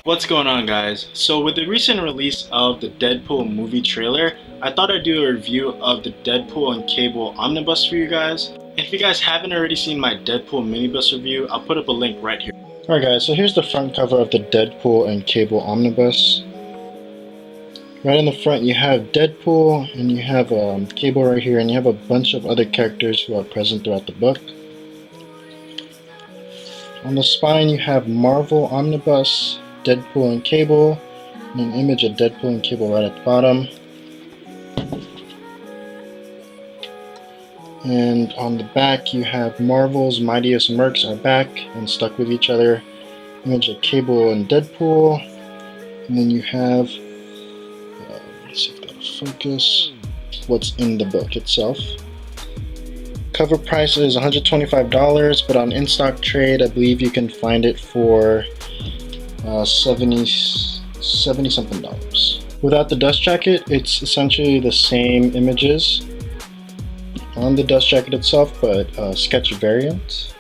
What's going on, guys? So with the recent release of the Deadpool movie trailer, I thought I'd do a review of the Deadpool and Cable Omnibus for you guys. If you guys haven't already seen my Deadpool minibus review, I'll put up a link right here. Alright guys, so here's the front cover of the Deadpool and Cable Omnibus. Right in the front you have Deadpool and you have Cable right here, and you have a bunch of other characters who are present throughout the book. On the spine you have Marvel Omnibus, Deadpool and Cable, and an image of Deadpool and Cable right at the bottom. And on the back you have Marvel's Mightiest Mercs are back and stuck with each other. Image of Cable and Deadpool. And then you have, let's see if that'll focus, what's in the book itself. Cover price is $125, but on in-stock trade I believe you can find it for 70 something dollars. Without the dust jacket, it's essentially the same images on the dust jacket itself, but sketch variant.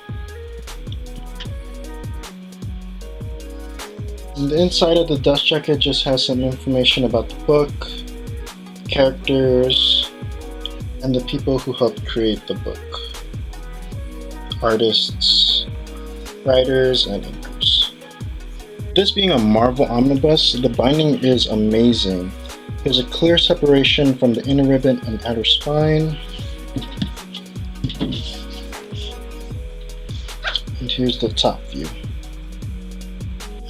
And the inside of the dust jacket just has some information about the book, characters, and the people who helped create the book. Artists, writers, and inkers. This being a Marvel Omnibus, the binding is amazing. There's a clear separation from the inner ribbon and outer spine. And here's the top view.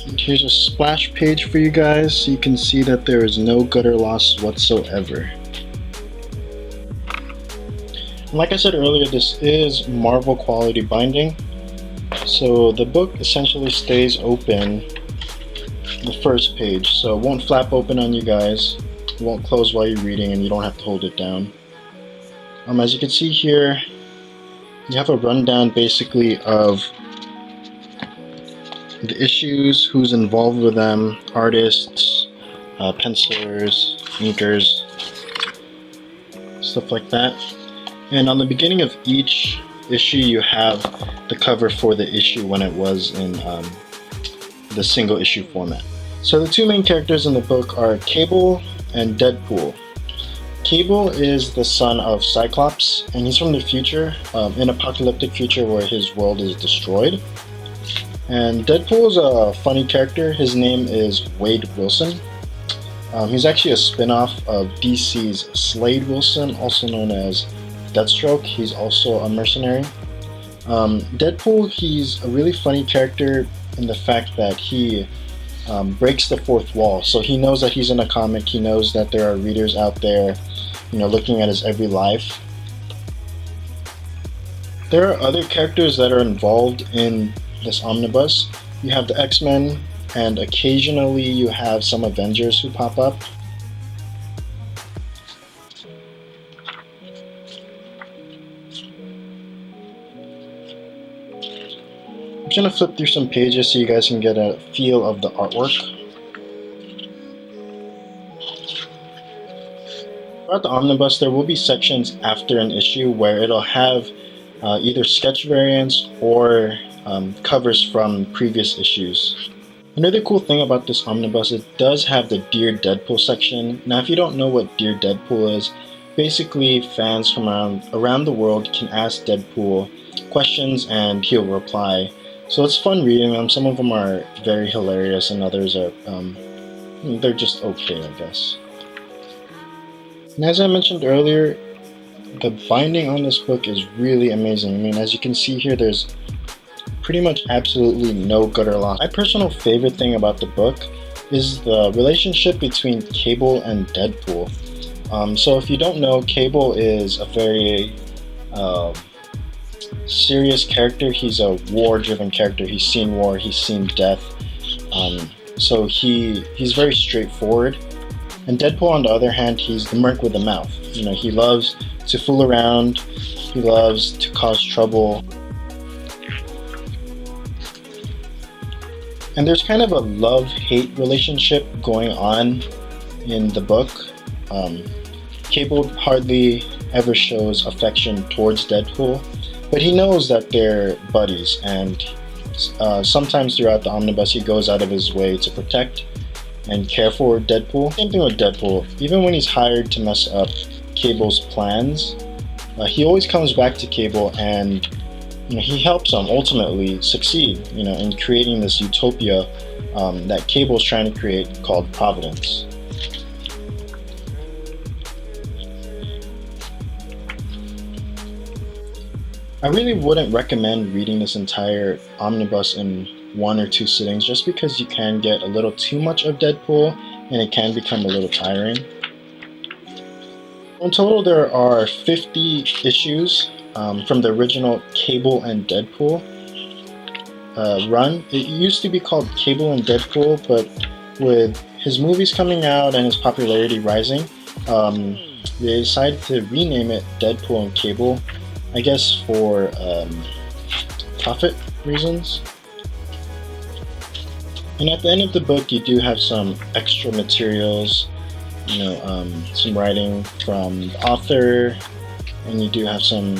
And here's a splash page for you guys so you can see that there is no gutter loss whatsoever. And like I said earlier, this is Marvel quality binding. So the book essentially stays open the first page, so it won't flap open on you guys, it won't close while you're reading, and you don't have to hold it down. As you can see here, you have a rundown basically of the issues, who's involved with them, artists, pencilers, inkers, stuff like that. And on the beginning of each issue you have the cover for the issue when it was in the single issue format. So the two main characters in the book are Cable and Deadpool. Cable is the son of Cyclops, and he's from the future, an apocalyptic future where his world is destroyed. And Deadpool is a funny character. His name is Wade Wilson. He's actually a spin-off of DC's Slade Wilson, also known as Deathstroke. He's also a mercenary. Deadpool, he's a really funny character in the fact that he breaks the fourth wall. So he knows that he's in a comic, he knows that there are readers out there, looking at his every life. There are other characters that are involved in this omnibus. You have the X-Men, and occasionally you have some Avengers who pop up. I'm just going to flip through some pages so you guys can get a feel of the artwork. Throughout the omnibus there will be sections after an issue where it'll have either sketch variants or covers from previous issues. Another cool thing about this omnibus, it does have the Dear Deadpool section. Now if you don't know what Dear Deadpool is, basically fans from around the world can ask Deadpool questions and he'll reply. So it's fun reading them. Some of them are very hilarious and others are, they're just okay, I guess. And as I mentioned earlier, the binding on this book is really amazing. I mean, as you can see here, there's pretty much absolutely no gutter loss. My personal favorite thing about the book is the relationship between Cable and Deadpool. So if you don't know, Cable is a very serious character. He's a war-driven character. He's seen war, he's seen death. So he's very straightforward. And Deadpool, on the other hand, he's the merc with the mouth. He loves to fool around, he loves to cause trouble. And there's kind of a love-hate relationship going on in the book. Cable hardly ever shows affection towards Deadpool, but he knows that they're buddies, and Sometimes throughout the omnibus, he goes out of his way to protect and care for Deadpool. Same thing with Deadpool. Even when he's hired to mess up Cable's plans, he always comes back to Cable, and he helps him ultimately succeed, in creating this utopia that Cable's trying to create called Providence. I really wouldn't recommend reading this entire omnibus in 1 or 2 sittings, just because you can get a little too much of Deadpool and it can become a little tiring. In total, there are 50 issues from the original Cable and Deadpool run. It used to be called Cable and Deadpool, but with his movies coming out and his popularity rising, they decided to rename it Deadpool and Cable, I guess for profit reasons. And at the end of the book, you do have some extra materials, some writing from the author, and you do have some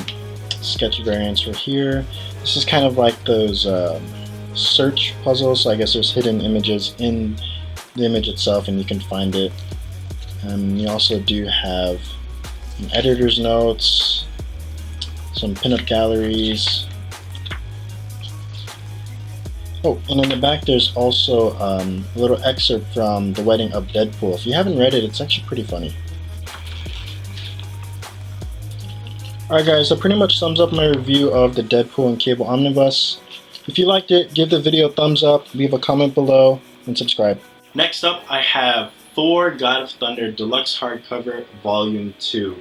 sketch variants for here. This is kind of like those search puzzles, so I guess there's hidden images in the image itself and you can find it. You also do have editor's notes, some pinup galleries. Oh, and in the back there's also a little excerpt from The Wedding of Deadpool. If you haven't read it, it's actually pretty funny. Alright guys, that pretty much sums up my review of the Deadpool and Cable Omnibus. If you liked it, give the video a thumbs up, leave a comment below, and subscribe. Next up, I have Thor: God of Thunder Deluxe Hardcover Volume 2.